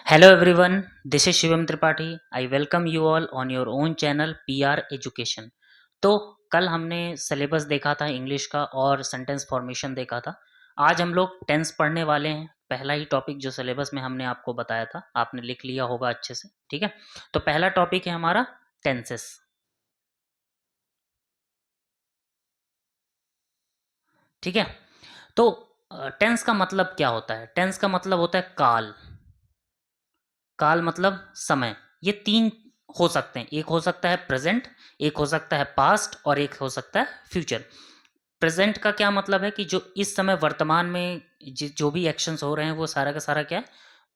Hello everyone, this is Shivam Tripathi. I welcome you all on your own channel PR Education. तो कल हमने syllabus देखा था इंग्लिश का और सेंटेंस फॉर्मेशन देखा था. आज हम लोग टेंस पढ़ने वाले हैं. पहला ही टॉपिक जो सिलेबस में हमने आपको बताया था आपने लिख लिया होगा अच्छे से. ठीक है, तो पहला टॉपिक है हमारा टेंसेस. ठीक है, तो टेंस का मतलब क्या होता है? टेंस का मतलब होता है काल. काल मतलब समय. ये तीन हो सकते हैं. एक हो सकता है प्रेजेंट, एक हो सकता है पास्ट और एक हो सकता है फ्यूचर. प्रेजेंट का क्या मतलब है कि जो इस समय वर्तमान में जो भी एक्शंस हो रहे हैं वो सारा का सारा क्या है?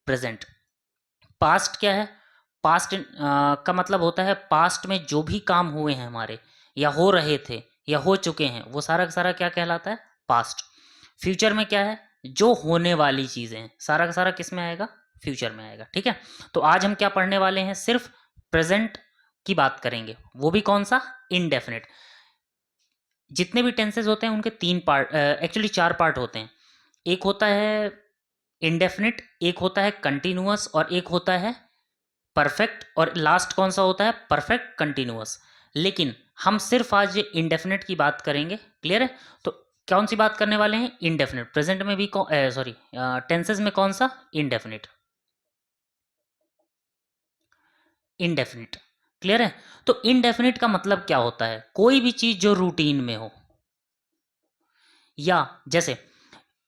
प्रेजेंट. पास्ट क्या है? पास्ट का मतलब होता है पास्ट में जो भी काम हुए हैं हमारे, या हो रहे थे या हो चुके हैं, वो सारा का सारा क्या कहलाता है? पास्ट. फ्यूचर में क्या है? जो होने वाली चीजें हैं, सारा का सारा किस में आएगा? फ्यूचर में आएगा. ठीक है, तो आज हम क्या पढ़ने वाले हैं? सिर्फ प्रेजेंट की बात करेंगे, वो भी कौन सा? इनडेफिनिट. जितने भी टेंसेस होते हैं उनके तीन पार्ट, एक्चुअली चार पार्ट होते हैं. एक होता है इनडेफिनिट, एक होता है कंटिन्यूअस और एक होता है परफेक्ट, और लास्ट कौन सा होता है? Perfect continuous. लेकिन हम सिर्फ आज ये इनडेफिनिट की बात करेंगे. क्लियर है? तो कौन सी बात करने वाले हैं? इनडेफिनिट. प्रेजेंट में भी सॉरी, टेंसेस में कौन सा? इनडेफिनिट. इनडेफिनिट. क्लियर है? तो इनडेफिनिट का मतलब क्या होता है? कोई भी चीज जो रूटीन में हो, या जैसे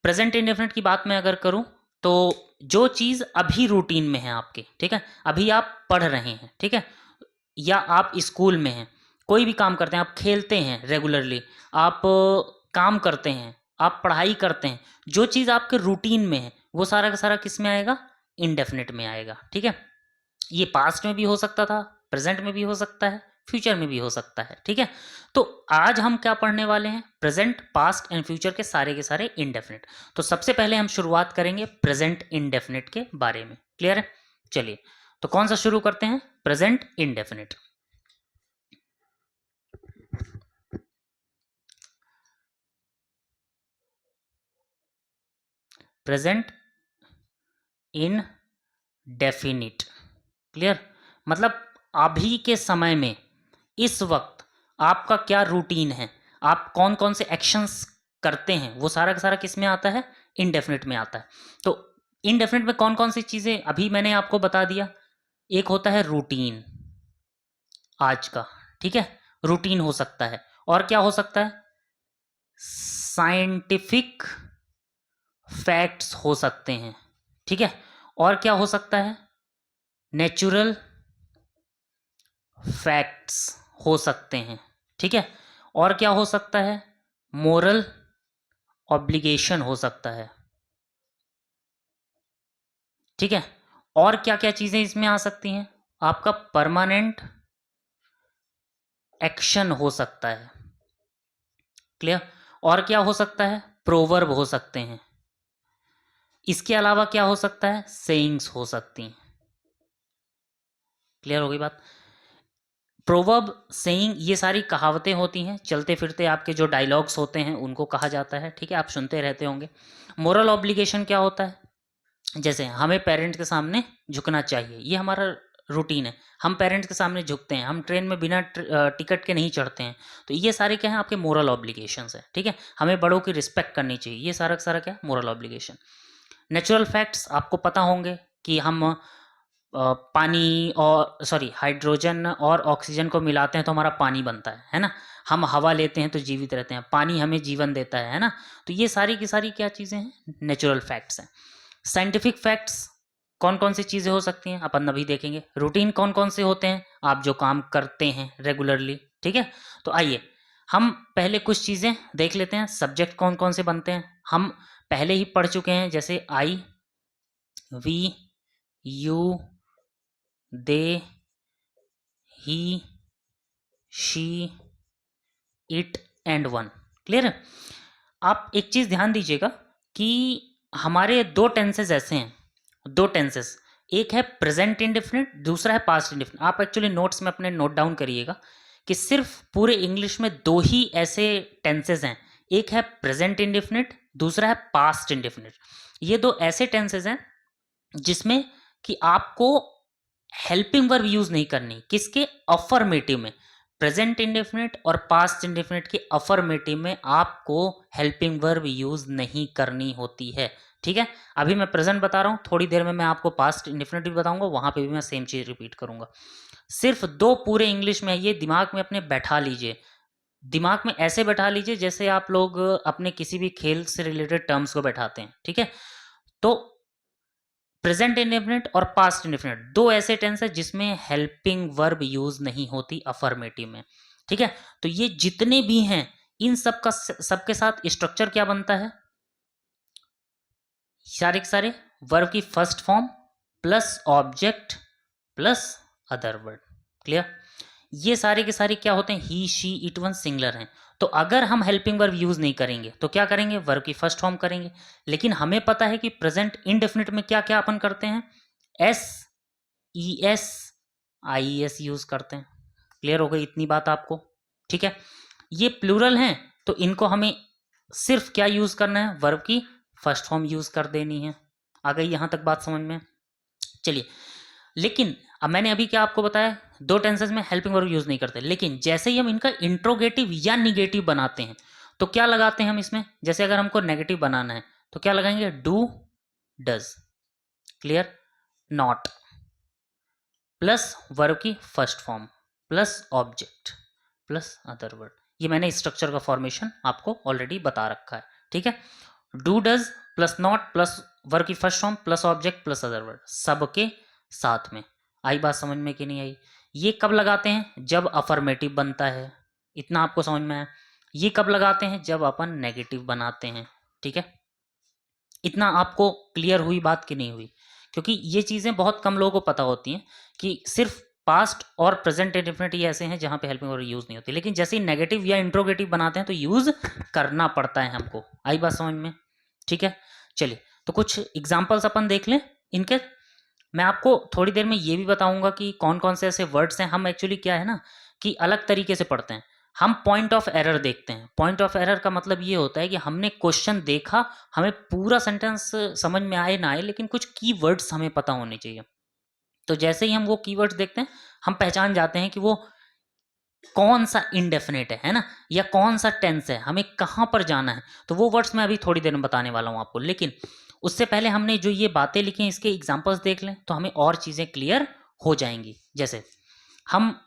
प्रेजेंट इंडेफिनिट की बात मैं अगर करूं तो जो चीज अभी रूटीन में है आपके, ठीक है, अभी आप पढ़ रहे हैं, ठीक है, या आप स्कूल में हैं, कोई भी काम करते हैं, आप खेलते हैं रेगुलरली, आप काम करते हैं, आप पढ़ाई करते हैं, जो चीज़ आपके रूटीन में है वो सारा का सारा किस में आएगा? इनडेफिनिट में आएगा. ठीक है, ये पास्ट में भी हो सकता था, प्रेजेंट में भी हो सकता है, फ्यूचर में भी हो सकता है. ठीक है, तो आज हम क्या पढ़ने वाले हैं? प्रेजेंट, पास्ट एंड फ्यूचर के सारे इनडेफिनिट. तो सबसे पहले हम शुरुआत करेंगे प्रेजेंट इनडेफिनिट के बारे में. क्लियर है? चलिए, तो कौन सा शुरू करते हैं? Present indefinite. Present indefinite. Clear? मतलब अभी के समय में, इस वक्त आपका क्या रूटीन है, आप कौन कौन से एक्शंस करते हैं, वो सारा का सारा किस में आता है? इनडेफिनिट में आता है. तो इनडेफिनिट में कौन कौन सी चीजें अभी मैंने आपको बता दिया. एक होता है रूटीन, आज का. ठीक है, रूटीन हो सकता है. और क्या हो सकता है? साइंटिफिक फैक्ट्स हो सकते हैं. ठीक है, और क्या हो सकता है? नेचुरल फैक्ट्स हो सकते हैं. ठीक है, और क्या हो सकता है? मोरल ऑब्लिगेशन हो सकता है. ठीक है, और क्या क्या चीजें इसमें आ सकती हैं? आपका परमानेंट एक्शन हो सकता है. क्लियर? और क्या हो सकता है? प्रोवर्ब हो सकते हैं. इसके अलावा क्या हो सकता है? सेइंग्स हो सकती हैं. क्लियर हो गई बात? प्रोवर्ब, सेइंग, ये सारी कहावतें होती हैं, चलते फिरते आपके जो डायलॉग्स होते हैं उनको कहा जाता है. ठीक है, आप सुनते रहते होंगे. मोरल ऑब्लिगेशन क्या होता है? जैसे हमें पेरेंट्स के सामने झुकना चाहिए, ये हमारा रूटीन है. हम पेरेंट्स के सामने झुकते हैं, हम ट्रेन में बिना टिकट के नहीं चढ़ते हैं. तो ये सारे क्या हैं? आपके मोरल ऑब्लिगेशंस है. ठीक है, हमें बड़ों की रिस्पेक्ट करनी चाहिए, ये सारा का सारा क्या है? Moral obligation. नेचुरल फैक्ट्स आपको पता होंगे कि हम पानी और सॉरी हाइड्रोजन और ऑक्सीजन को मिलाते हैं तो हमारा पानी बनता है ना. हम हवा लेते हैं तो जीवित रहते हैं, पानी हमें जीवन देता है ना. तो ये सारी की सारी क्या चीज़ें हैं? नेचुरल फैक्ट्स हैं. साइंटिफिक फैक्ट्स कौन कौन सी चीज़ें हो सकती हैं अपन अभी देखेंगे. रूटीन कौन कौन से होते हैं? आप जो काम करते हैं रेगुलरली. ठीक है, तो आइए हम पहले कुछ चीज़ें देख लेते हैं. सब्जेक्ट कौन कौन से बनते हैं हम पहले ही पढ़ चुके हैं, जैसे I, we, you, they, he, she, it and one. Clear है? आप एक चीज़ ध्यान दीजिएगा कि हमारे दो टेंसेस ऐसे हैं, दो टेंसेस. एक है प्रेजेंट इंडेफिनिट, दूसरा है पास्ट इंडेफिनिट. आप एक्चुअली नोट्स में अपने नोट डाउन करिएगा कि सिर्फ पूरे इंग्लिश में दो ही ऐसे टेंसेस हैं. एक है प्रेजेंट इंडेफिनिट, दूसरा है पास्ट इंडेफिनिट. ये दो ऐसे टेंसेस हैं जिसमें कि आपको हेल्पिंग वर्ब यूज नहीं करनी, किसके, अफर्मेटिव में, प्रेजेंट इंडेफिनिट और पास्ट इंडेफिनिट के अफर्मेटिव में आपको हेल्पिंग वर्ब यूज नहीं करनी होती है, ठीक है। अभी मैं प्रेजेंट बता रहा हूं, थोड़ी देर में मैं आपको पास्ट इंडेफिनिट भी बताऊंगा, वहां पे भी मैं सेम चीज रिपीट करूंगा। सिर्फ दो पूरे इंग्लिश में, ये दिमाग में अपने बैठा लीजिए, दिमाग में ऐसे बैठा लीजिए जैसे आप लोग अपने किसी भी खेल से रिलेटेड टर्म्स को बैठाते हैं, ठीक है। तो प्रेजेंट इंडेफिनिट और पास्ट इंडेफिनिट दो ऐसे टेंस है जिसमें हेल्पिंग वर्ब यूज नहीं होती अफर्मेटिव में, ठीक है। तो ये जितने भी हैं इन सब का सबके साथ स्ट्रक्चर क्या बनता है, सारे के सारे वर्ब की first form plus object plus other word, clear. ये सारे के सारे क्या होते हैं, ही शी इट वन सिंगुलर हैं। तो अगर हम हेल्पिंग वर्ब यूज नहीं करेंगे तो क्या करेंगे, वर्ब की फर्स्ट फॉर्म करेंगे। लेकिन हमें पता है कि प्रेजेंट इंडेफिनिट में क्या क्या अपन करते हैं, S, E S, I S use करते हैं। क्लियर हो गई इतनी बात आपको, ठीक है। ये प्लूरल हैं तो इनको हमें सिर्फ क्या यूज करना है, वर्ब की फर्स्ट फॉर्म यूज कर देनी है। आ गई यहां तक बात समझ में, चलिए। लेकिन अब मैंने अभी क्या आपको बताया, दो टेंसेस में हेल्पिंग वर्ब यूज नहीं करते, लेकिन जैसे ही हम इनका इंट्रोगेटिव या निगेटिव बनाते हैं तो क्या लगाते हैं हम इसमें, जैसे अगर हमको नेगेटिव बनाना है तो क्या लगाएंगे, do, does, clear, not, plus verb की first form plus object plus other word. ये मैंने स्ट्रक्चर का फॉर्मेशन आपको ऑलरेडी बता रखा है, ठीक है। Do, does plus not plus verb की first form plus object plus other word, सबके साथ में। आई बात समझ में कि नहीं आई। ये कब लगाते हैं, जब अफर्मेटिव बनता है, इतना आपको समझ में आया। ये कब लगाते हैं, जब अपन नेगेटिव बनाते हैं, ठीक है। इतना आपको क्लियर हुई बात कि नहीं हुई, क्योंकि ये चीज़ें बहुत कम लोगों को पता होती हैं कि सिर्फ पास्ट और प्रेजेंट इंडेफिनिट ये ऐसे हैं जहाँ पे हेल्पिंग वर्ब यूज़ नहीं होती, लेकिन जैसे ही नेगेटिव या इंट्रोगेटिव बनाते हैं तो यूज़ करना पड़ता है हमको। आई बात समझ में, ठीक है। चलिए तो कुछ एग्जाम्पल्स अपन देख लें इनके। मैं आपको थोड़ी देर में ये भी बताऊंगा कि कौन कौन से ऐसे वर्ड्स हैं, हम एक्चुअली क्या है ना कि अलग तरीके से पढ़ते हैं। हम पॉइंट ऑफ एरर देखते हैं। पॉइंट ऑफ एरर का मतलब ये होता है कि हमने क्वेश्चन देखा, हमें पूरा सेंटेंस समझ में आए ना आए, लेकिन कुछ कीवर्ड्स हमें पता होने चाहिए। तो जैसे ही हम वो कीवर्ड्स देखते हैं हम पहचान जाते हैं कि वो कौन सा इंडेफिनेट है ना, या कौन सा टेंस है, हमें कहाँ पर जाना है। तो वो वर्ड्स मैं अभी थोड़ी देर में बताने वाला हूँ आपको, लेकिन उससे पहले हमने जो ये बातें लिखी हैं इसके एग्जाम्पल्स देख लें तो हमें और चीज़ें क्लियर हो जाएंगी। जैसे हम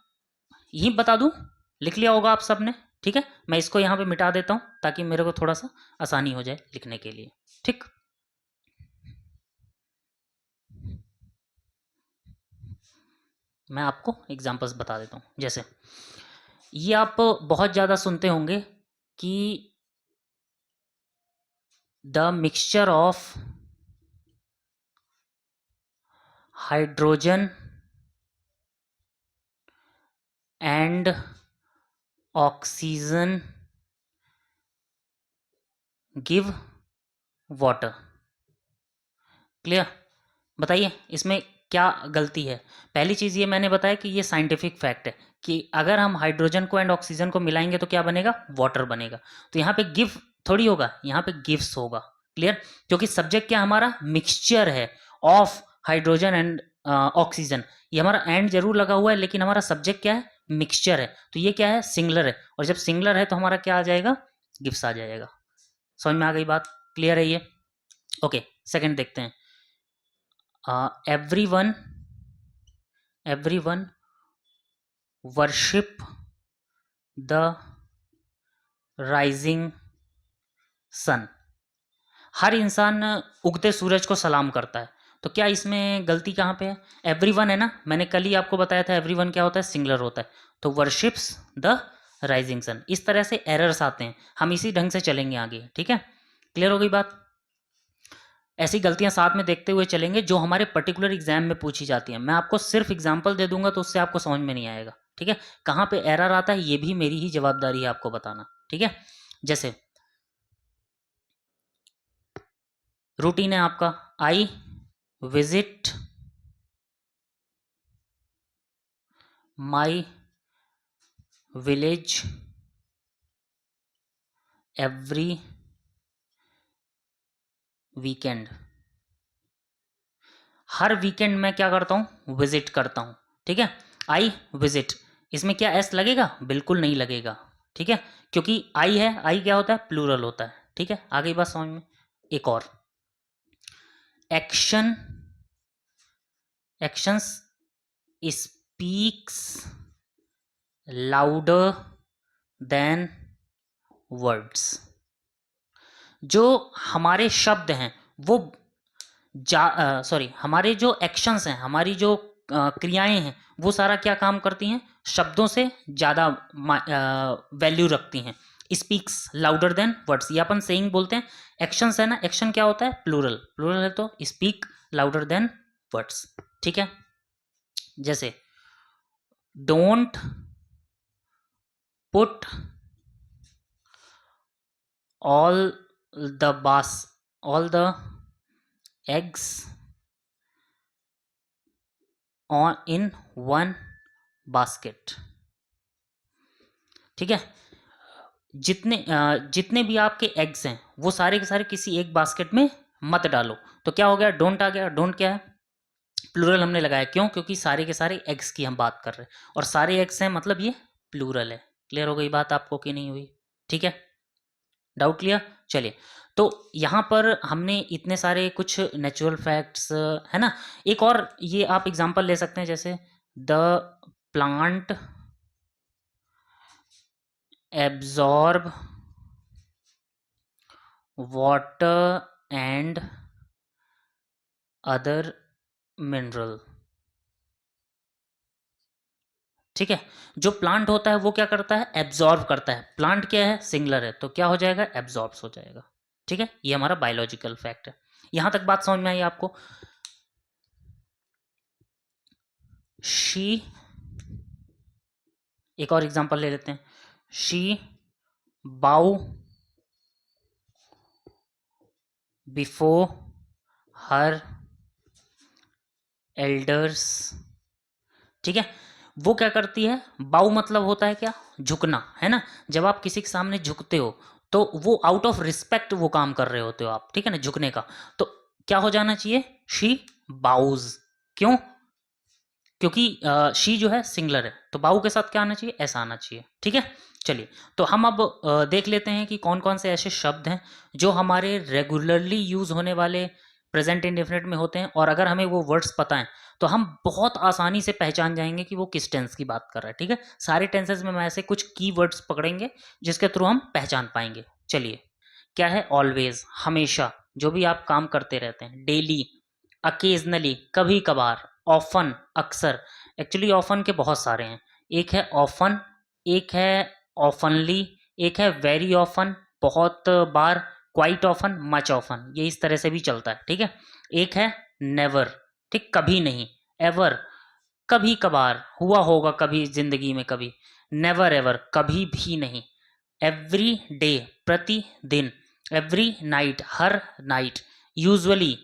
यही बता दूं, लिख लिया होगा आप सब ने, ठीक है। मैं इसको यहाँ पे मिटा देता हूँ ताकि मेरे को थोड़ा सा आसानी हो जाए लिखने के लिए, ठीक। मैं आपको एग्जाम्पल्स बता देता हूँ। जैसे ये आप बहुत ज़्यादा सुनते होंगे कि the mixture of hydrogen and oxygen give water, clear. बताइए इसमें क्या गलती है। पहली चीज़ ये मैंने बताया कि ये साइंटिफिक फैक्ट है कि अगर हम हाइड्रोजन को एंड ऑक्सीजन को मिलाएंगे तो क्या बनेगा, वाटर बनेगा। तो यहाँ पे गिव थोड़ी होगा, यहाँ पे गिव्स होगा, क्लियर। क्योंकि सब्जेक्ट क्या हमारा मिक्सचर है ऑफ हाइड्रोजन एंड ऑक्सीजन। ये हमारा एंड जरूर लगा हुआ है लेकिन हमारा सब्जेक्ट क्या है, मिक्सचर है। तो ये क्या है, सिंगुलर है, और जब सिंगुलर है तो हमारा क्या आ जाएगा, गिव्स आ जाएगा। समझ में आ गई बात, क्लियर है ये। ओके सेकंड देखते हैं। Everyone worship the rising sun. हर इंसान उगते सूरज को सलाम करता है। तो क्या इसमें गलती कहाँ पे है, एवरीवन है ना, मैंने कल ही आपको बताया था एवरीवन क्या होता है, सिंगुलर होता है। तो वर्शिप्स द राइजिंग सन, इस तरह से एरर्स आते हैं, हम इसी ढंग से चलेंगे आगे, ठीक है। क्लियर हो गई बात। ऐसी गलतियां साथ में देखते हुए चलेंगे जो हमारे पर्टिकुलर एग्जाम में पूछी जाती हैं। मैं आपको सिर्फ एग्जाम्पल दे दूंगा तो उससे आपको समझ में नहीं आएगा, ठीक है। कहाँ पे एरर आता है ये भी मेरी ही जवाबदारी है आपको बताना, ठीक है। जैसे रूटीन है आपका, I visit my village every weekend. Her weekend मैं क्या करता हूँ, विजिट करता हूँ, ठीक है। आई विजिट, इसमें क्या एस लगेगा, बिल्कुल नहीं लगेगा, ठीक है, क्योंकि आई है, आई क्या होता है, प्लूरल होता है, ठीक है। आगे बात समझ में। एक और, action, actions speaks louder than words. जो हमारे शब्द हैं वो हमारे जो एक्शंस हैं, हमारी जो क्रियाएं हैं, वो सारा क्या काम करती हैं, शब्दों से ज़्यादा वैल्यू रखती हैं। स्पीक्स लाउडर देन वर्ड्स, ये अपन सेइंग बोलते हैं। एक्शंस है ना, एक्शन क्या होता है, प्लूरल, प्लूरल है तो स्पीक लाउडर देन वर्ड्स, ठीक है। जैसे don't put all all the eggs on in one basket, ठीक है। जितने भी आपके एग्स हैं वो सारे के सारे किसी एक बास्केट में मत डालो। तो क्या हो गया, डोंट आ गया। डोंट क्या है, प्लूरल हमने लगाया, क्यों, क्योंकि सारे के सारे एग्स की हम बात कर रहे हैं और सारे एग्स हैं मतलब ये प्लूरल है। क्लियर हो गई बात आपको कि नहीं हुई, ठीक है, डाउट क्लियर। चलिए, तो यहाँ पर हमने इतने सारे कुछ नेचुरल फैक्ट्स है ना। एक और ये आप एग्जांपल ले सकते हैं, जैसे the plant absorb water and other mineral, ठीक है। जो प्लांट होता है वो क्या करता है, एब्जॉर्ब करता है। प्लांट क्या है, सिंगुलर है, तो क्या हो जाएगा, एब्जॉर्ब्स हो जाएगा, ठीक है। ये हमारा बायोलॉजिकल फैक्ट है। यहां तक बात समझ में आई आपको। शी, एक और एग्जांपल ले लेते हैं, शी बाउ बिफोर हर एल्डर्स, ठीक है। वो क्या करती है, बाउ मतलब होता है क्या, झुकना, है ना। जब आप किसी के सामने झुकते हो तो वो आउट ऑफ रिस्पेक्ट वो काम कर रहे होते हो आप, ठीक है ना, झुकने का। तो क्या हो जाना चाहिए, शी बाउज, क्यों, क्योंकि शी जो है सिंगलर है, तो बाउ के साथ क्या आना चाहिए, ऐसा आना चाहिए, ठीक है। चलिए, तो हम अब देख लेते हैं कि कौन कौन से ऐसे शब्द हैं जो हमारे रेगुलरली यूज होने वाले प्रेजेंट इंडेफिनिट में होते हैं, और अगर हमें वो वर्ड्स पता हैं तो हम बहुत आसानी से पहचान जाएंगे कि वो किस टेंस की बात कर रहा है, ठीक है। सारे टेंसेस में हम ऐसे कुछ की वर्ड्स पकड़ेंगे जिसके थ्रू हम पहचान पाएंगे। चलिए, क्या है, ऑलवेज, हमेशा, जो भी आप काम करते रहते हैं, डेली, अकेजनली, कभी कभार, ऑफन, अक्सर। एक्चुअली ऑफन के बहुत सारे हैं, एक है ऑफन, एक है ऑफनली, एक है वेरी ऑफन, बहुत बार, क्वाइट ऑफन, मच ऑफन, ये इस तरह से भी चलता है, ठीक है। एक है नेवर, ठीक, कभी नहीं, एवर, कभी कभार, हुआ होगा कभी जिंदगी में कभी, नेवर एवर, कभी भी नहीं, एवरी डे, प्रतिदिन, एवरी नाइट, हर नाइट, यूजुअली,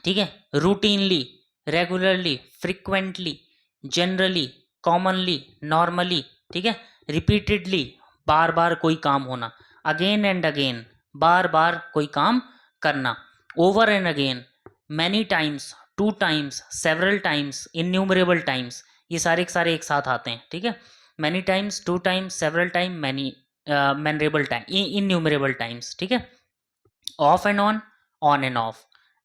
ठीक है, routinely, regularly, frequently, generally, commonly, normally, ठीक है, रिपीटेडली, बार बार कोई काम होना, अगेन एंड अगेन, बार बार कोई काम करना, over and again, many times, two times, several times, innumerable times, ये सारे के सारे एक साथ आते हैं, ठीक है। Many times, two times, several time, many, numerable time, innumerable times, ठीक है। Off and on and off,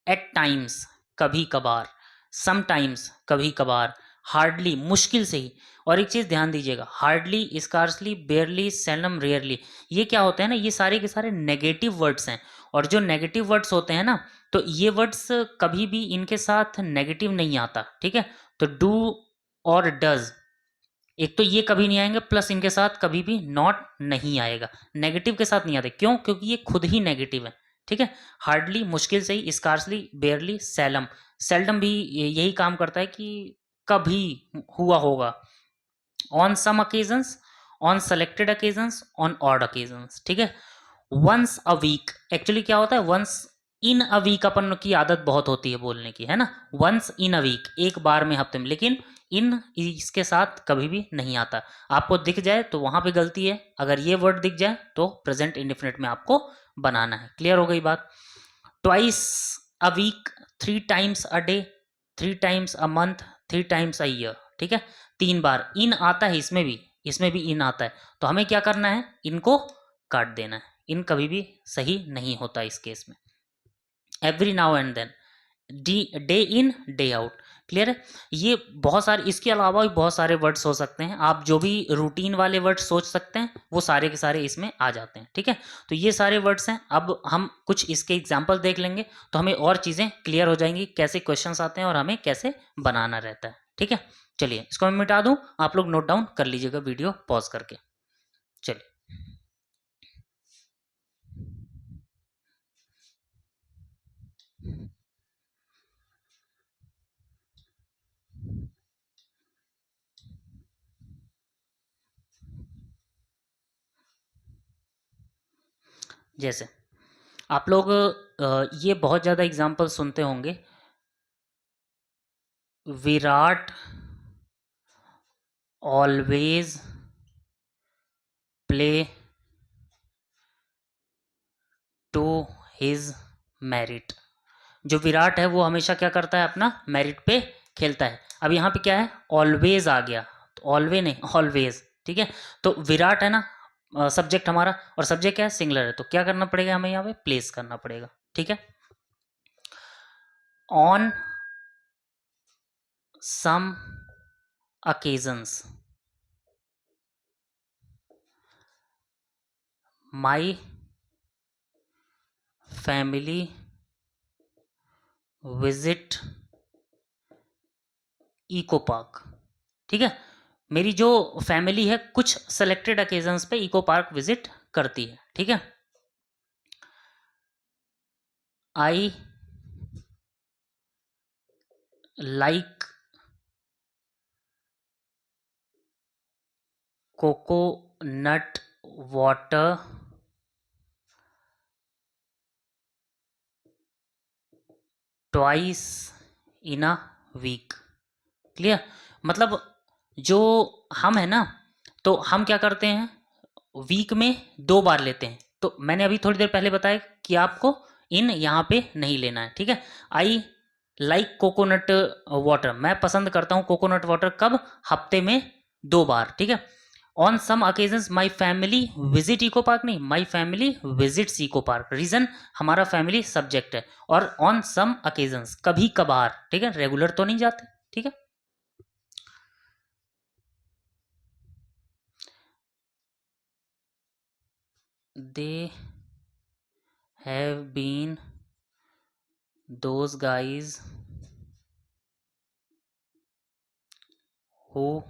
at times, कभी कभार, समटाइम्स, कभी कभार, हार्डली, मुश्किल से ही। और एक चीज़ ध्यान दीजिएगा, हार्डली, स्कार्सली, बेयरली, सेल्डम, रेयरली, ये क्या होते हैं ना, ये सारे के सारे नेगेटिव वर्ड्स हैं। और जो नेगेटिव वर्ड्स होते हैं ना, तो ये वर्ड्स कभी भी इनके साथ नेगेटिव नहीं आता, ठीक है। तो डू और डज, एक तो ये कभी नहीं आएंगे, प्लस इनके साथ कभी भी नॉट नहीं आएगा, नेगेटिव के साथ नहीं आते, क्यों, क्योंकि ये खुद ही नेगेटिव है, ठीक है। हार्डली, मुश्किल से ही, स्कार्सली, बेयरली, सेलम, सेल्डम भी यही काम करता है कि कभी हुआ होगा, on some occasions, on selected occasions, on odd occasions, ठीक है। वंस अ वीक, एक्चुअली क्या होता है, वंस इन अ वीक अपन की आदत बहुत होती है बोलने की, है ना, वंस इन अ वीक, एक बार में, हफ्ते में, लेकिन इन इसके साथ कभी भी नहीं आता। आपको दिख जाए तो वहां पे गलती है, अगर ये वर्ड दिख जाए तो प्रेजेंट इंडेफिनिट में आपको बनाना है। क्लियर हो गई बात। Twice a week, three times a day, 3 times a month, 3 times a year, ठीक है, 3 बार। इन आता है इसमें भी इन आता है, तो हमें क्या करना है, इनको काट देना है। इन कभी भी सही नहीं होता इस केस में। Every now and then, day in day out, clear है। ये बहुत सारे, इसके अलावा भी बहुत सारे वर्ड्स हो सकते हैं, आप जो भी रूटीन वाले वर्ड्स सोच सकते हैं वो सारे के सारे इसमें आ जाते हैं, ठीक है। तो ये सारे वर्ड्स हैं। अब हम कुछ इसके एग्जाम्पल देख लेंगे तो हमें और चीज़ें क्लियर हो जाएंगी, कैसे क्वेश्चंस आते हैं और हमें कैसे बनाना रहता है, ठीक है। चलिए इसको मैं मिटा दूं, आप लोग नोट डाउन कर लीजिएगा वीडियो पॉज करके। चलिए, जैसे आप लोग ये बहुत ज़्यादा एग्जाम्पल सुनते होंगे, Virat always play to his merit. जो विराट है वो हमेशा क्या करता है, अपना मेरिट पे खेलता है। अब यहाँ पे क्या है, ऑलवेज आ गया, तो ऑलवे नहीं ऑलवेज, ठीक है। तो विराट है ना सब्जेक्ट हमारा, और सब्जेक्ट क्या है, सिंगलर है, तो क्या करना पड़ेगा हमें यहाँ पे, प्लेस करना पड़ेगा, ठीक है। On some occasions my family visit eco park, ठीक है। मेरी जो फैमिली है कुछ सेलेक्टेड ओकेजन्स पे इको पार्क विजिट करती है, ठीक है। I like coconut water twice in a week, clear. मतलब जो हम है ना, तो हम क्या करते हैं, वीक में 2 बार लेते हैं। तो मैंने अभी थोड़ी देर पहले बताया कि आपको इन यहाँ पे नहीं लेना है, ठीक है। आई लाइक कोकोनट वाटर, मैं पसंद करता हूँ कोकोनट वाटर, कब, हफ्ते में 2 बार, ठीक है। On some occasions my family visit eco park, नहीं, my family visits eco park, reason हमारा फैमिली सब्जेक्ट है, और ऑन सम ओकेजन्स कभी कभार, ठीक है, रेगुलर तो नहीं जाते, ठीक है। They have been those guys who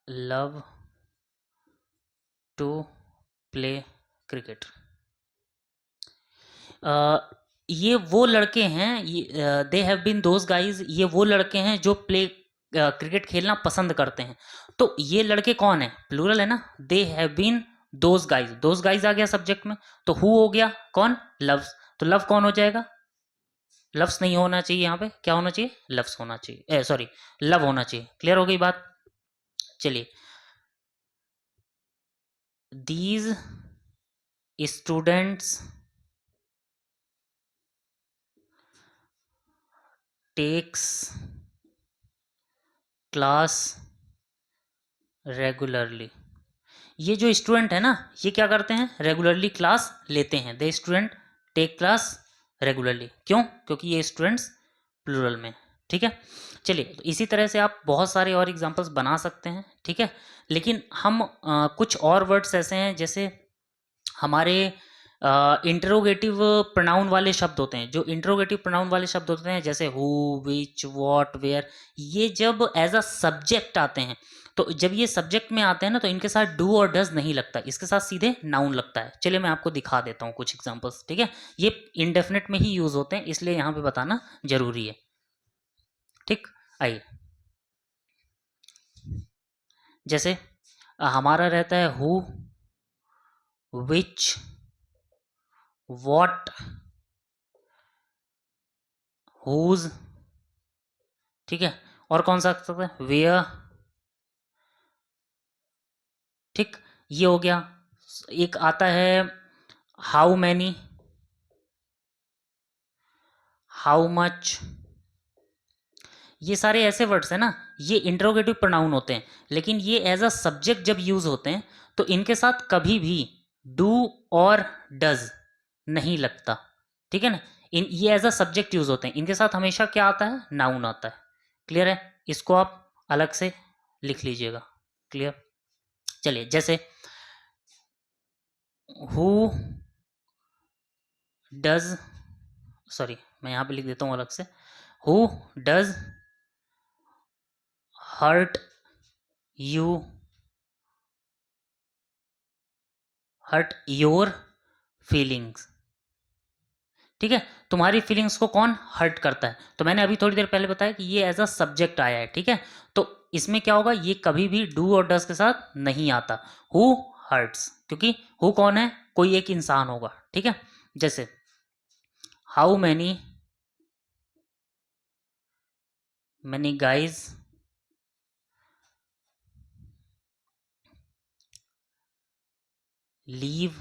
love to play cricket। ये वो लड़के हैं, they have been those guys, ये वो लड़के हैं जो प्ले क्रिकेट खेलना पसंद करते हैं। तो ये लड़के कौन है, प्लूरल है ना, they have been those guys आ गया सब्जेक्ट में, तो हु हो गया कौन, लव्स, तो लव कौन हो जाएगा, लव्स नहीं होना चाहिए, यहाँ पे क्या होना चाहिए, लव्स होना चाहिए, सॉरी लव होना चाहिए, क्लियर हो गई बात। चलिए, these students takes class regularly। ये जो स्टूडेंट है ना, ये क्या करते हैं, रेगुलरली क्लास लेते हैं। The student take class regularly, क्यों, क्योंकि ये स्टूडेंट्स प्लूरल में, ठीक है। चलिए, तो इसी तरह से आप बहुत सारे और एग्जांपल्स बना सकते हैं, ठीक है। लेकिन हम कुछ और वर्ड्स ऐसे हैं, जैसे हमारे इंटरोगेटिव प्रोनाउन वाले शब्द होते हैं, जो इंटरोगेटिव प्रोनाउन वाले शब्द होते हैं, जैसे हु, विच, व्हाट, वेयर, ये जब एज अ सब्जेक्ट आते हैं, तो जब ये सब्जेक्ट में आते हैं ना, तो इनके साथ डू और डज नहीं लगता, इसके साथ सीधे नाउन लगता है। चलिए मैं आपको दिखा देता हूँ कुछ एग्जांपल्स, ठीक है। ये इंडेफिनिट में ही यूज होते हैं, इसलिए यहाँ पे बताना जरूरी है, ठीक। आइए, जैसे हमारा रहता है हु, विच, व्हाट, हुज, ठीक है। और कौन सा आ सकता है, वेयर, ठीक, ये हो गया। एक आता है हाउ मैनी, हाउ मच, ये सारे ऐसे वर्ड्स हैं ना, ये इंट्रोगेटिव प्रोनाउन होते हैं, लेकिन ये एज अ सब्जेक्ट जब यूज होते हैं तो इनके साथ कभी भी डू और डज नहीं लगता, ठीक है ना। इन ये एज अ सब्जेक्ट यूज होते हैं, इनके साथ हमेशा क्या आता है, नाउन आता है। क्लियर है, इसको आप अलग से लिख लीजिएगा। क्लियर, चलिए जैसे हु डज, सॉरी मैं यहाँ पे लिख देता हूँ अलग से, who does hurt you, hurt your feelings, ठीक है। तुम्हारी फीलिंग्स को कौन हर्ट करता है, तो मैंने अभी थोड़ी देर पहले बताया कि ये एज अ सब्जेक्ट आया है, ठीक है। तो इसमें क्या होगा, ये कभी भी डू और डज के साथ नहीं आता। हु हर्ट्स, क्योंकि हु कौन है, कोई एक इंसान होगा, ठीक है। जैसे how many guys leave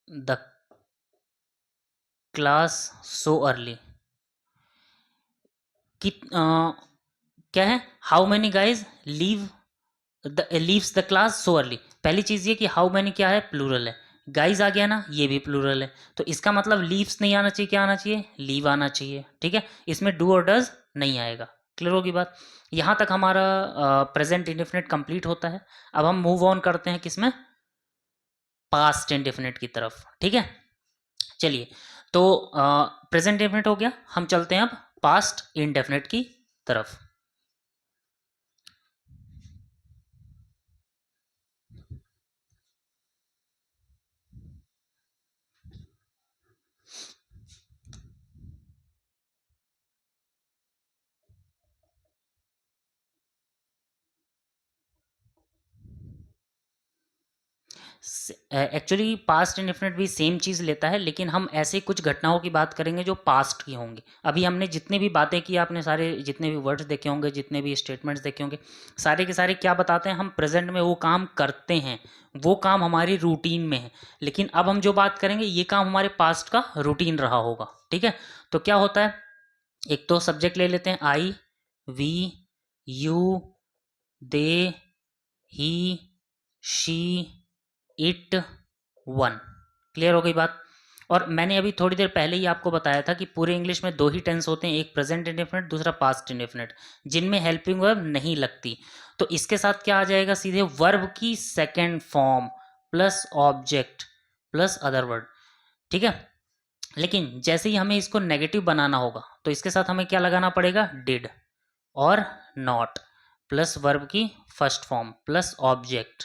the class so early, कि क्या है, how many guys leave leaves the class so early. पहली चीज ये कि हाउ मैनी क्या है, प्लूरल है, गाइज आ गया ना, ये भी प्लूरल है, तो इसका मतलब लीव्स नहीं आना चाहिए, क्या आना चाहिए, लीव आना चाहिए, ठीक है। इसमें डू और डज नहीं आएगा। क्लियर होगी बात, यहां तक हमारा प्रेजेंट इंडेफिनिट कंप्लीट होता है। अब हम मूव ऑन करते हैं किसमें, पास्ट इंडेफिनिट की तरफ, ठीक है। चलिए, तो प्रेजेंट इंडेफिनिट हो गया, हम चलते हैं अब पास्ट इंडेफिनिट की तरफ। एक्चुअली पास्ट इंडेफिनिट भी सेम चीज़ लेता है, लेकिन हम ऐसे कुछ घटनाओं की बात करेंगे जो पास्ट की होंगी। अभी हमने जितनी भी बातें की, आपने सारे जितने भी वर्ड्स देखे होंगे, जितने भी स्टेटमेंट्स देखे होंगे, सारे के सारे क्या बताते हैं, हम प्रेजेंट में वो काम करते हैं, वो काम हमारी रूटीन में है। लेकिन अब हम जो बात करेंगे, ये काम हमारे पास्ट का रूटीन रहा होगा, ठीक है। तो क्या होता है, एक तो सब्जेक्ट ले लेते हैं, I, we, you, they, he, she, it, one. Clear हो गई बात। और मैंने अभी थोड़ी देर पहले ही आपको बताया था कि पूरे इंग्लिश में दो ही टेंस होते हैं, एक प्रेजेंट इंडेफिनिट, दूसरा पास्ट इंडेफिनिट, जिनमें हेल्पिंग वर्ब नहीं लगती। तो इसके साथ क्या आ जाएगा, सीधे वर्ब की second form plus object plus other word, ठीक है। लेकिन जैसे ही हमें इसको नेगेटिव बनाना होगा, तो इसके साथ हमें क्या लगाना पड़ेगा, डिड और नॉट प्लस वर्ब की फर्स्ट फॉर्म प्लस ऑब्जेक्ट,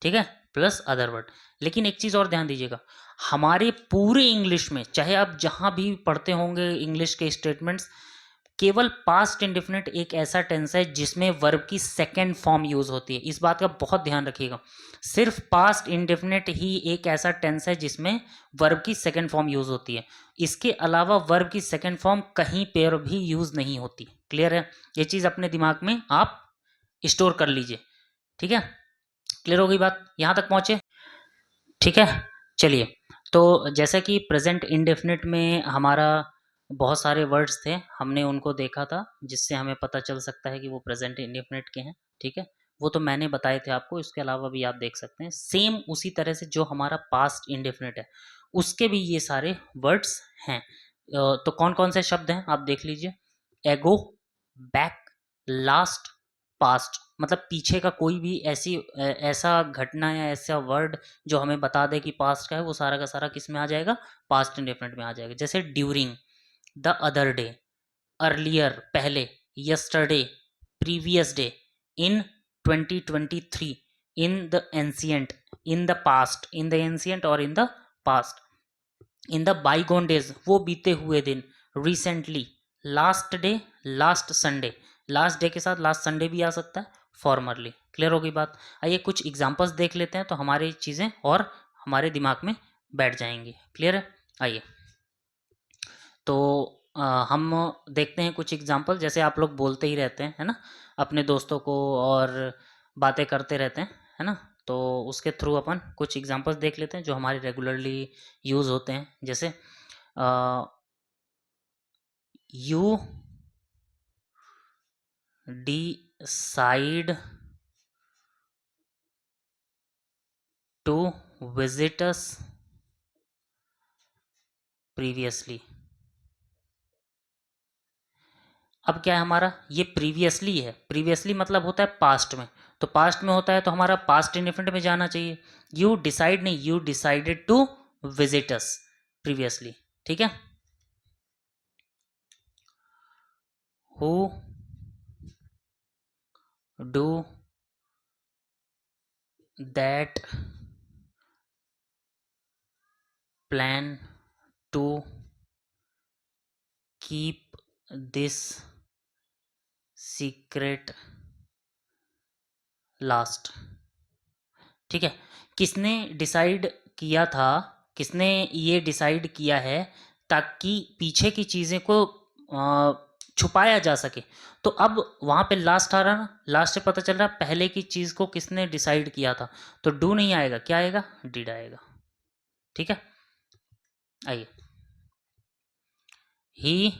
ठीक है, प्लस अदर वर्ड। लेकिन एक चीज़ और ध्यान दीजिएगा, हमारे पूरे इंग्लिश में, चाहे आप जहाँ भी पढ़ते होंगे इंग्लिश के स्टेटमेंट्स, केवल पास्ट इंडेफिनिट एक ऐसा टेंस है जिसमें वर्ब की सेकेंड फॉर्म यूज होती है। इस बात का बहुत ध्यान रखिएगा, सिर्फ पास्ट इंडेफिनिट ही एक ऐसा टेंस है जिसमें वर्ब की सेकेंड फॉर्म यूज होती है। इसके अलावा वर्ब की सेकेंड फॉर्म कहीं पर भी यूज नहीं होती। क्लियर है, ये चीज़ अपने दिमाग में आप स्टोर कर लीजिए, ठीक है। क्लियर हो गई बात, यहाँ तक पहुँचे, ठीक है। चलिए, तो जैसा कि प्रेजेंट इंडेफिनिट में हमारा बहुत सारे वर्ड्स थे, हमने उनको देखा था, जिससे हमें पता चल सकता है कि वो प्रेजेंट इंडेफिनिट के हैं, ठीक है। वो तो मैंने बताए थे आपको, इसके अलावा भी आप देख सकते हैं। सेम उसी तरह से जो हमारा पास्ट इंडेफिनिट है, उसके भी ये सारे वर्ड्स हैं। तो कौन कौन से शब्द हैं आप देख लीजिए, एगो, बैक, लास्ट, पास्ट, मतलब पीछे का कोई भी ऐसा घटना या ऐसा वर्ड जो हमें बता दे कि पास्ट का है, वो सारा का सारा किस में आ जाएगा, पास्ट इंडेफिनिट में आ जाएगा। जैसे during, the other day, earlier पहले, yesterday, previous day, in 2023, in the ancient, in the past, in the ancient और in the past, in the bygone days वो बीते हुए दिन, recently, last day, last Sunday, last day के साथ last Sunday भी आ सकता है, फॉर्मरली। क्लियर होगी बात। आइए कुछ एग्जांपल्स देख लेते हैं, तो हमारी चीज़ें और हमारे दिमाग में बैठ जाएंगी। क्लियर है, आइए तो हम देखते हैं कुछ एग्जांपल। जैसे आप लोग बोलते ही रहते हैं, है ना, अपने दोस्तों को और बातें करते रहते हैं, है ना, तो उसके थ्रू अपन कुछ एग्जांपल्स देख लेते हैं जो हमारे रेगुलरली यूज़ होते हैं। जैसे you decide to visit us previously। अब क्या है हमारा, ये प्रीवियसली है, प्रीवियसली मतलब होता है पास्ट में, तो पास्ट में होता है तो हमारा पास्ट इंडेफिनिट में जाना चाहिए। यू डिसाइड नहीं, you decided to visit us previously, ठीक है। Who do that plan to keep this secret last, ठीक है। किसने डिसाइड किया था, किसने ये डिसाइड किया है ताकि पीछे की चीज़ें को छुपाया जा सके। तो अब वहाँ पे लास्ट आ रहा ना, लास्ट से पता चल रहा पहले की चीज़ को किसने डिसाइड किया था, तो डू नहीं आएगा, क्या आएगा, डिड आएगा, ठीक है। आइए, he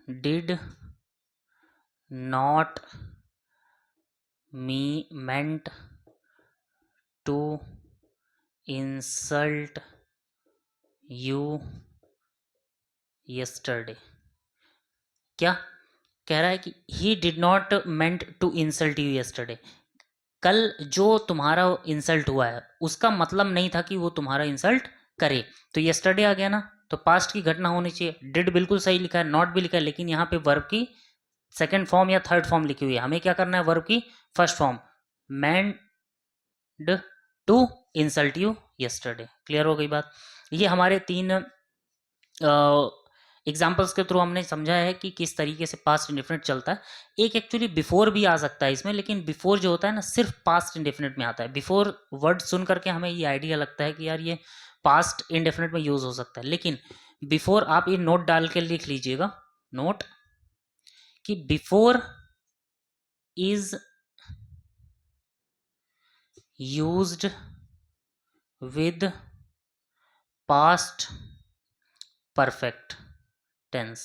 did not meant to insult you yesterday। क्या कह रहा है कि he did not meant to insult you yesterday, कल जो तुम्हारा इंसल्ट हुआ है उसका मतलब नहीं था कि वो तुम्हारा इंसल्ट करे। तो yesterday आ गया ना, तो पास्ट की घटना होनी चाहिए। डिड बिल्कुल सही लिखा है, नॉट भी लिखा है, लेकिन यहाँ पे वर्ब की सेकंड फॉर्म या थर्ड फॉर्म लिखी हुई है, हमें क्या करना है, वर्ब की first form, meant to insult you yesterday। Clear हो गई बात। ये हमारे 3 एग्जाम्पल्स के थ्रू हमने समझा है कि किस तरीके से पास्ट इंडेफिनिट चलता है। एक एक्चुअली बिफोर भी आ सकता है इसमें, लेकिन बिफोर जो होता है ना सिर्फ पास्ट इंडेफिनिट में आता है। बिफोर वर्ड सुन करके हमें ये आइडिया लगता है कि यार ये पास्ट इंडेफिनिट में यूज हो सकता है, लेकिन बिफोर आप ये नोट डाल के लिख लीजिएगा, नोट कि before is used with past perfect tense,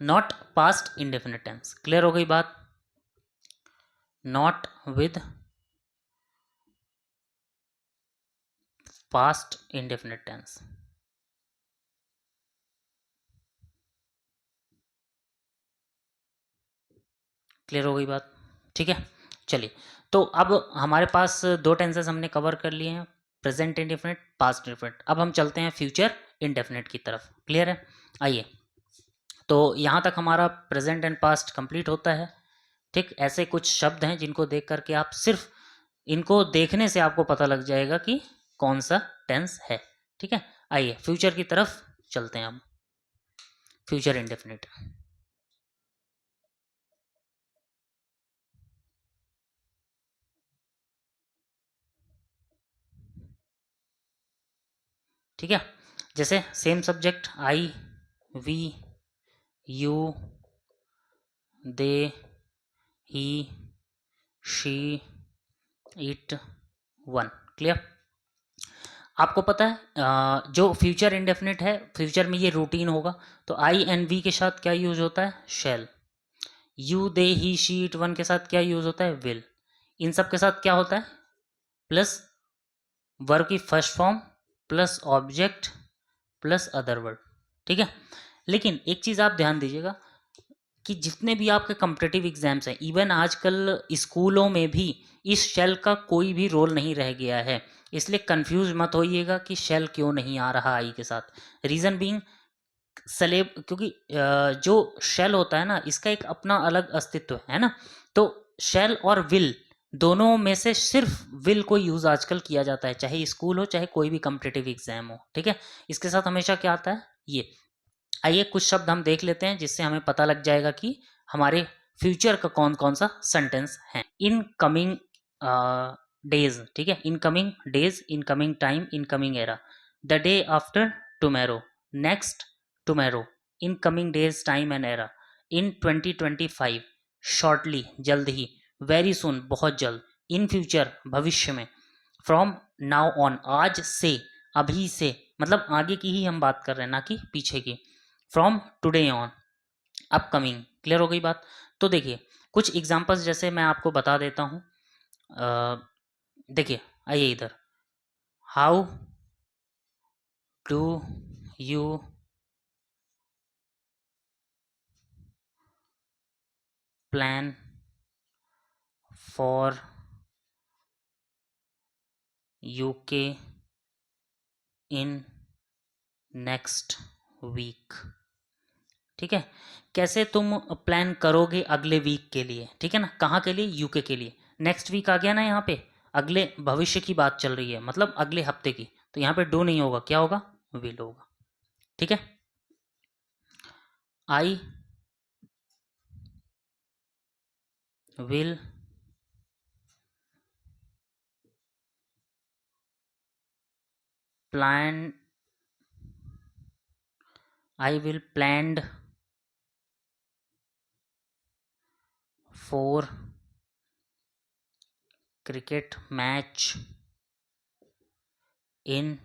not past indefinite tense। Clear हो गई बात, not with past indefinite tense। Clear हो गई बात, ठीक है। चलिए, तो अब हमारे पास 2 टेंसेस हमने कवर कर लिए हैं, प्रेजेंट इंडेफिनिट, पास्ट इंडेफिनिट। अब हम चलते हैं फ्यूचर इंडेफिनिट की तरफ। क्लियर है, आइए। तो यहाँ तक हमारा प्रेजेंट एंड पास्ट कंप्लीट होता है, ठीक। ऐसे कुछ शब्द हैं जिनको देख करके आप सिर्फ इनको देखने से आपको पता लग जाएगा कि कौन सा टेंस है, ठीक है। आइए फ्यूचर की तरफ चलते हैं अब, फ्यूचर इंडेफिनिट। ठीक है, जैसे same subject, I, we, you, they, he, she, it, one. Clear. आपको पता है जो फ्यूचर इंडेफिनिट है, फ्यूचर में ये रूटीन होगा, तो आई एंड वी के साथ क्या यूज होता है, shall. You, they, he, she, it, one के साथ क्या यूज होता है, विल। इन सब के साथ क्या होता है, प्लस वर्ब की first form plus object plus other word, ठीक है। लेकिन एक चीज़ आप ध्यान दीजिएगा कि जितने भी आपके कॉम्पिटिटिव एग्जाम्स हैं, इवन आजकल स्कूलों में भी इस शेल का कोई भी रोल नहीं रह गया है, इसलिए कंफ्यूज मत होइएगा कि शेल क्यों नहीं आ रहा आई के साथ। रीज़न बीइंग सलेब, क्योंकि जो शेल होता है ना इसका एक अपना अलग अस्तित्व है ना, तो शेल और विल दोनों में से सिर्फ विल को यूज आजकल किया जाता है, चाहे स्कूल हो चाहे कोई भी कॉम्पिटिटिव एग्जाम हो, ठीक है। इसके साथ हमेशा क्या आता है, ये। आइए कुछ शब्द हम देख लेते हैं जिससे हमें पता लग जाएगा कि हमारे फ्यूचर का कौन कौन सा सेंटेंस है। इन कमिंग डेज, ठीक है, in coming days, in coming time, in coming era, the day after tomorrow, next tomorrow, in coming days time and era, in 2025, shortly जल्द ही, वेरी सुन बहुत जल्द, इन फ्यूचर भविष्य में, from now on, आज से, अभी से, मतलब आगे की ही हम बात कर रहे हैं ना कि पीछे की। From today on, upcoming. Clear हो गई बात? तो देखिए कुछ एग्जांपल्स जैसे मैं आपको बता देता हूँ। देखिए आइए इधर, how do you plan for UK in next week. ठीक है, कैसे तुम प्लान करोगे अगले वीक के लिए, ठीक है ना, कहाँ के लिए, यूके के लिए। नेक्स्ट वीक आ गया ना यहाँ पे, अगले भविष्य की बात चल रही है, मतलब अगले हफ्ते की, तो यहाँ पे डू नहीं होगा, क्या होगा, विल होगा। ठीक है, I will plan, I will planned for cricket match in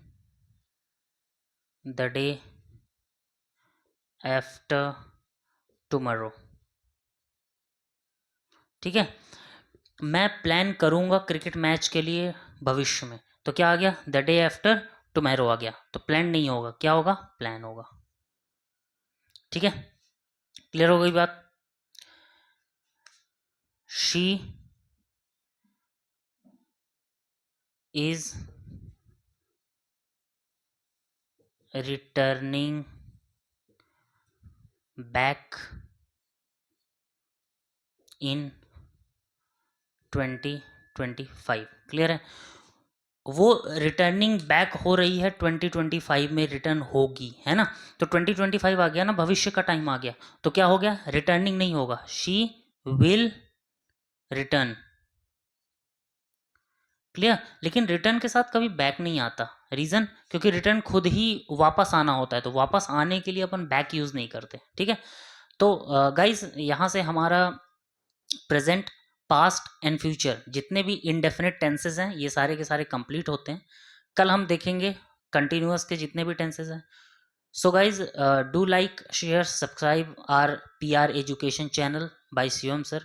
the day after tomorrow. ठीक है, मैं प्लान करूंगा क्रिकेट मैच के लिए भविष्य में, तो क्या आ गया, द डे आफ्टर टुमारो आ गया, तो प्लान नहीं होगा, क्या होगा, प्लान होगा। ठीक है, क्लियर हो गई बात। She is returning back in 2025। Clear है, वो रिटर्निंग बैक हो रही है 2025 में, रिटर्न होगी, है ना। तो 2025 आ गया ना, भविष्य का टाइम आ गया, तो क्या हो गया, रिटर्निंग नहीं होगा, शी विल रिटर्न। क्लियर, लेकिन रिटर्न के साथ कभी बैक नहीं आता, रीजन क्योंकि रिटर्न खुद ही वापस आना होता है, तो वापस आने के लिए अपन बैक यूज नहीं करते। ठीक है, तो गाइस यहाँ से हमारा प्रेजेंट, पास्ट एंड फ्यूचर जितने भी इनडेफिनेट टेंसेज हैं ये सारे के सारे कंप्लीट होते हैं। कल हम देखेंगे कंटिन्यूअस के जितने भी टेंसेज हैं। So guys do like share subscribe our PR education channel by Shivam sir.